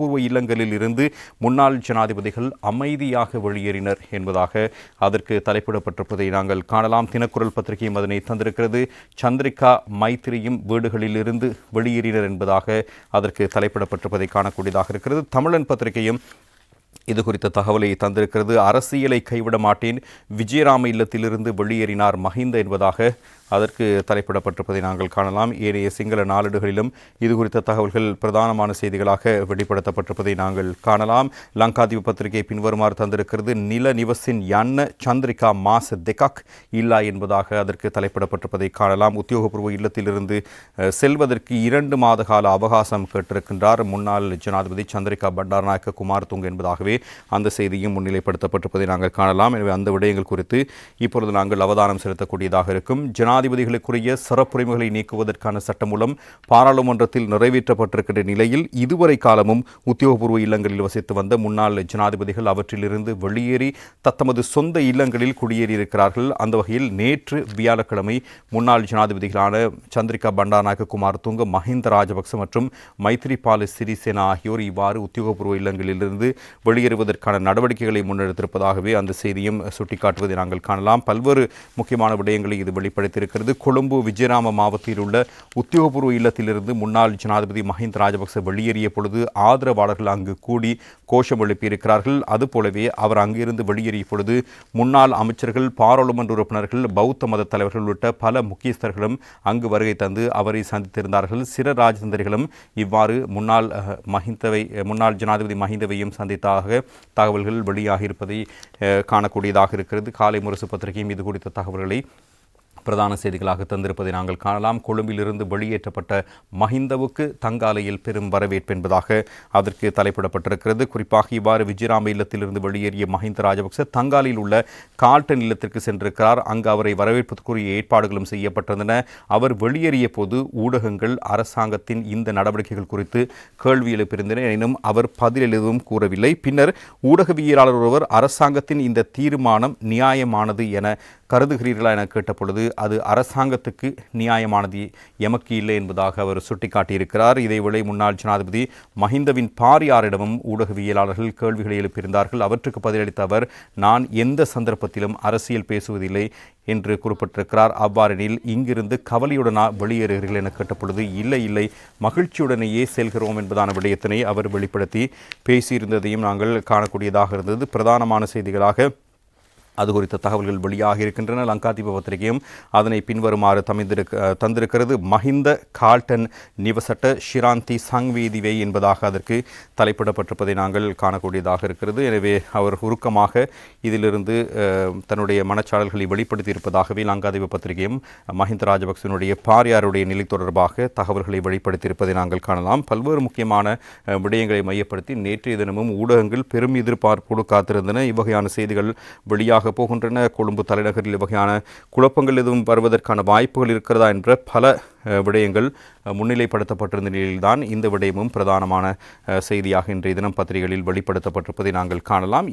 பூர்வ இல்லங்களில் இருந்து முன்னாள் ஜனாதிபதிகள் அமைதியாக வெளியேறினர் என்பதாக அதற்கு தலைப்பிடப்பட்டிருப்பதை நாங்கள் காணலாம். தினக்குரல் பத்திரிகையும் அதனை தந்திருக்கிறது. சந்திரிகா மைத்திரியும் வீடுகளில் இருந்து வெளியேறினர் என்பதாக அதற்கு தலைப்பிடப்பட்டிருப்பதை காணக்கூடியதாக இருக்கிறது. தமிழன் பத்திரிகையும் இது குறித்த தகவலை தந்திருக்கிறது. அரசியலை கைவிட மாட்டேன், விஜயராம இல்லத்திலிருந்து வெளியேறினார் மஹிந்த என்பதாக அதற்கு தலைப்பிடப்பட்டிருப்பதை நாங்கள் காணலாம். ஏனைய சிங்கள நாளிடுகளிலும் இது குறித்த தகவல்கள் பிரதானமான செய்திகளாக வெளிப்படுத்தப்பட்டிருப்பதை நாங்கள் காணலாம். லங்காதீப பத்திரிகை பின்வருமாறு தந்திருக்கிறது. நில நிவசின் யன்ன சந்திரிகா மாச தெகாக் இல்லா என்பதாக அதற்கு தலைப்பிடப்பட்டிருப்பதை காணலாம். உத்தியோகபூர்வ இல்லத்திலிருந்து செல்வதற்கு 2 மாத கால அவகாசம் கேட்டிருக்கின்றார் முன்னாள் ஜனாதிபதி சந்திரிகா பண்டாரநாயக்க குமாரதுங்க என்பதாகவே அந்த செய்தியும் முன்னிலைப்படுத்தப்பட்டிருப்பதை நாங்கள் காணலாம். எனவே அந்த விடயங்கள் குறித்து இப்பொழுது நாங்கள் அவதானம் செலுத்தக்கூடியதாக இருக்கும். ஜனாதிபதிகளுக்குரிய சிறப்புரிமைகளை நீக்குவதற்கான சட்டமூலம் பாராளுமன்றத்தில் நிறைவேற்றப்பட்டிருக்கின்ற நிலையில் இதுவரை காலமும் உத்தியோகபூர்வ இல்லங்களில் வசித்து வந்த முன்னாள் ஜனாதிபதிகள் அவற்றிலிருந்து வெளியேறி தத்தமது சொந்த இல்லங்களில் குடியேறியிருக்கிறார்கள். அந்த வகையில் நேற்று வியாழக்கிழமை முன்னாள் ஜனாதிபதிகளான சந்திரிகா பண்டாரநாயக்க குமாரதுங்க, மஹிந்த ராஜபக்ச மற்றும் மைத்ரிபால சிறிசேனா ஆகியோர் இவ்வாறு உத்தியோகபூர்வ இல்லங்களிலிருந்து வெளியேறுவதற்கான நடவடிக்கைகளை முன்னெடுத்திருப்பதாகவே அந்த செய்தியும் சுட்டிக்காட்டுவதை நாங்கள் காணலாம். பல்வேறு முக்கியமான விடயங்களை இது வெளிப்படுத்தியிருக்கிறது. கொழும்பு விஜயராம மாவட்டத்தில் உள்ள உத்தியோகபூர்வ இல்லத்திலிருந்து முன்னாள் ஜனாதிபதி மஹிந்த ராஜபக்ச வெளியேறிய பொழுது ஆதரவாளர்கள் அங்கு கூடி கோஷம் எழுப்பியிருக்கிறார்கள். அதுபோலவே அவர் அங்கிருந்து வெளியேறிய பொழுது முன்னாள் அமைச்சர்கள், பாராளுமன்ற உறுப்பினர்கள், பௌத்த மத தலைவர்கள் உள்ளிட்ட பல முக்கியஸ்தர்களும் அங்கு வருகை தந்து அவரை சந்தித்திருந்தார்கள். சிற ராஜதந்திரிகளும் இவ்வாறு முன்னாள் ஜனாதிபதி மஹிந்தவையும் சந்தித்தாக தகவல்கள் வெளியாகியிருப்பதை காணக்கூடியதாக இருக்கிறது. காலை முரசு பத்திரிகையும் இது குறித்த தகவல்களை பிரதான செய்திகளாக தந்திருப்பதை நாங்கள் காணலாம். கொழும்பிலிருந்து வெளியேற்றப்பட்ட மஹிந்தவுக்கு தங்காலையில் பெரும் வரவேற்பு என்பதாக அதற்கு தலைப்பிடப்பட்டிருக்கிறது. குறிப்பாக இவ்வாறு விஜயராம இல்லத்திலிருந்து வெளியேறிய மஹிந்த ராஜபக்ச தங்காலையில் உள்ள கால்டன் இல்லத்திற்கு சென்றிருக்கிறார். அங்கு அவரை வரவேற்பதற்குரிய ஏற்பாடுகளும் செய்யப்பட்டிருந்தன. அவர் வெளியேறிய போது ஊடகங்கள் அரசாங்கத்தின் இந்த நடவடிக்கைகள் குறித்து கேள்வி எழுப்பியிருந்தன. எனினும் அவர் பதில் எதுவும் கூறவில்லை. பின்னர் ஊடகவியலாளர் ஒருவர் அரசாங்கத்தின் இந்த தீர்மானம் நியாயமானது என கருதுகிறீர்களா என கேட்டபொழுது அது அரசாங்கத்துக்கு நியாயமானது, எமக்கு இல்லை என்பதாக அவர் சுட்டிக்காட்டியிருக்கிறார். இதேவேளை முன்னாள் ஜனாதிபதி மஹிந்தவின் பாரியாரிடமும் ஊடகவியலாளர்கள் கேள்விகளை எழுப்பியிருந்தார்கள். அவற்றுக்கு பதிலளித்த அவர், நான் எந்த சந்தர்ப்பத்திலும் அரசியல் பேசுவதில்லை என்று குறிப்பிட்டிருக்கிறார். அவ்வாறெனில் இங்கிருந்து கவலையுடனா வெளியேறுகிறீர்கள் என கேட்டபொழுது இல்லை மகிழ்ச்சியுடனேயே செல்கிறோம் என்பதான விடயத்தினை அவர் வெளிப்படுத்தி பேசியிருந்ததையும் நாங்கள் காணக்கூடியதாக இருந்தது. பிரதானமான செய்திகளாக அது குறித்த தகவல்கள் வெளியாக இருக்கின்றன. லங்காதீப பத்திரிகையும் அதனை பின்வருமாறு தந்திருக்கிறது. மஹிந்த கால்டன் நிவசட்ட ஷிராந்தி சங்வேதிவை என்பதாக அதற்கு தலைப்பிடப்பட்டிருப்பதை நாங்கள் காணக்கூடியதாக இருக்கிறது. எனவே அவர் உருக்கமாக இதிலிருந்து தன்னுடைய மனச்சாடல்களை வெளிப்படுத்தியிருப்பதாகவே லங்காதீப பத்திரிகையும் மஹிந்த ராஜபக்சனுடைய பாரியாருடைய நிலை தொடர்பாக தகவல்களை வெளிப்படுத்தியிருப்பதை நாங்கள் காணலாம். பல்வேறு முக்கியமான விடயங்களை மையப்படுத்தி நேற்றைய தினமும் ஊடகங்கள் பெரும் எதிர்பார்ப்போடு காத்திருந்தன. இவ்வகையான செய்திகள் வெளியாக போகின்றன. கொழும்பு தலைநகரில் வகையான குழப்பங்கள் எதுவும் வருவதற்கான வாய்ப்புகள் இருக்கிறதா என்ற பல விடயங்கள் முன்னிலைப்படுத்தப்பட்டிருந்த நிலையில்தான் இந்த விடயமும் பிரதானமான செய்தியாக இன்றைய தினம் பத்திரிகைகளில் வெளிப்படுத்தப்பட்டிருப்பதை நாங்கள் காணலாம்.